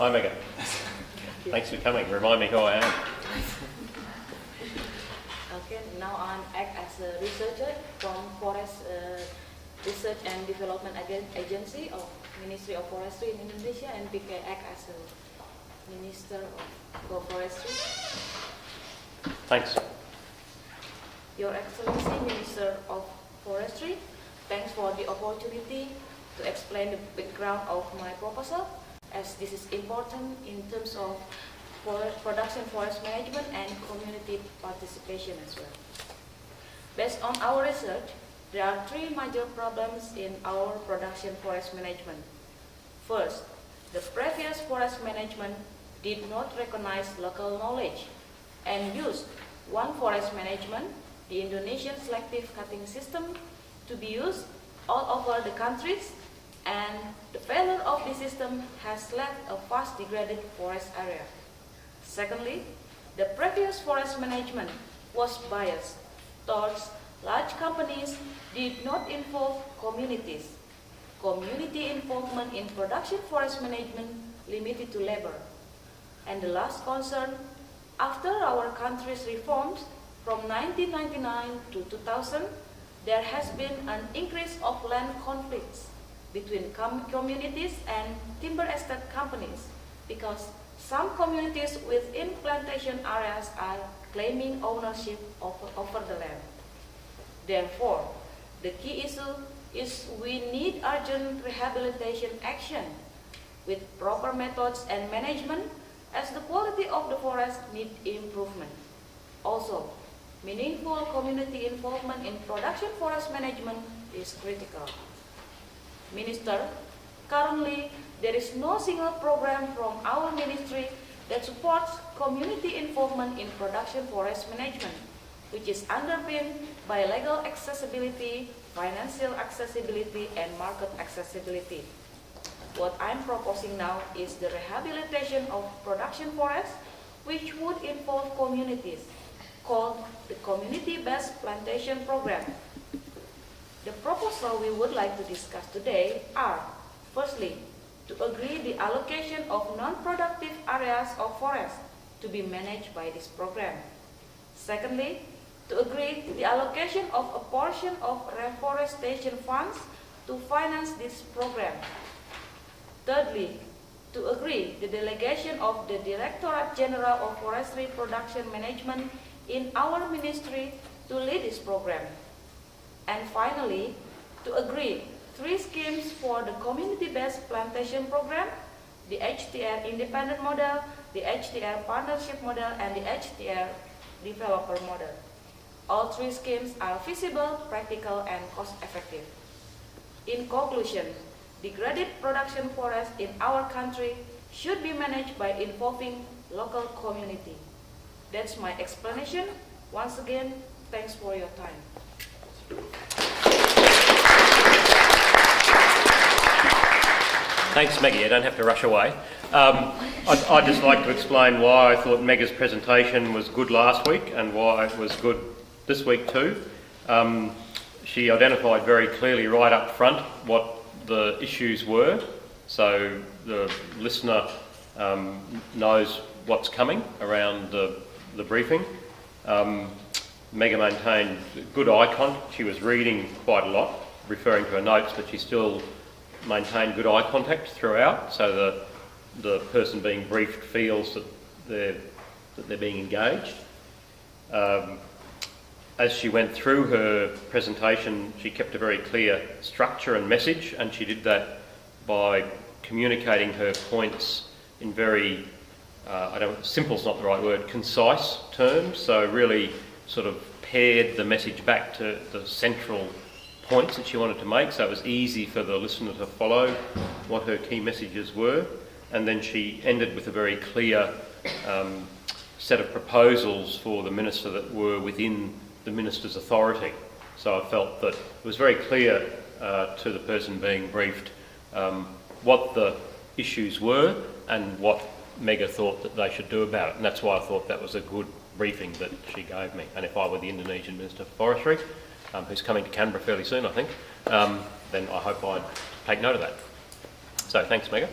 Hi, Mega. Thanks for coming. Remind me who I am. Okay, now I act as a researcher from Forest Research and Development Agency of Ministry of Forestry in Indonesia, and BK act as a Minister of Forestry. Thanks. Your Excellency, Minister of Forestry, thanks for the opportunity to explain the background of my proposal, as this is important in terms of production forest management and community participation as well. Based on our research, there are three major problems in our production forest management. First, the previous forest management did not recognize local knowledge and used one forest management, the Indonesian selective cutting system, to be used all over the countries, and the failure of the system has left a vast degraded forest area. Secondly, the previous forest management was biased towards large companies, did not involve communities. Community involvement in production forest management limited to labor. And the last concern, after our country's reforms from 1999 to 2000, there has been an increase of land conflicts between communities and timber estate companies, because some communities within plantation areas are claiming ownership over the land. Therefore, the key issue is we need urgent rehabilitation action with proper methods and management, as the quality of the forest needs improvement. Also, meaningful community involvement in production forest management is critical. Minister, currently there is no single program from our ministry that supports community involvement in production forest management, which is underpinned by legal accessibility, financial accessibility, and market accessibility. What I'm proposing now is the rehabilitation of production forests, which would involve communities, called the Community-Based Plantation Program. The proposal we would like to discuss today are, firstly, to agree the allocation of non-productive areas of forest to be managed by this program. Secondly, to agree the allocation of a portion of reforestation funds to finance this program. Thirdly, to agree the delegation of the Directorate General of Forestry Production Management in our ministry to lead this program. And finally, to agree 3 schemes for the community-based plantation program, the HTR independent model, the HTR partnership model, and the HTR developer model. All 3 schemes are feasible, practical, and cost-effective. In conclusion, degraded production forests in our country should be managed by involving local community. That's my explanation. Once again, thanks for your time. Thanks, Maggie. I don't have to rush away. I'd just like to explain why I thought Mega's presentation was good last week and why it was good this week too. She identified very clearly right up front what the issues were, so the listener knows what's coming around the briefing. Mega maintained good eye contact. She was reading quite a lot, referring to her notes, but she still maintained good eye contact throughout, so the person being briefed feels that they're being engaged. As she went through her presentation, she kept a very clear structure and message, and she did that by communicating her points in very, simple's not the right word, concise terms, so really sort of paired the message back to the central points that she wanted to make, so it was easy for the listener to follow what her key messages were. And then she ended with a very clear set of proposals for the minister that were within the minister's authority. So I felt that it was very clear to the person being briefed what the issues were and what Mega thought that they should do about it. And that's why I thought that was a good briefing that she gave me. And if I were the Indonesian Minister for Forestry, who's coming to Canberra fairly soon, I think, then I hope I'd take note of that. So thanks, Mega.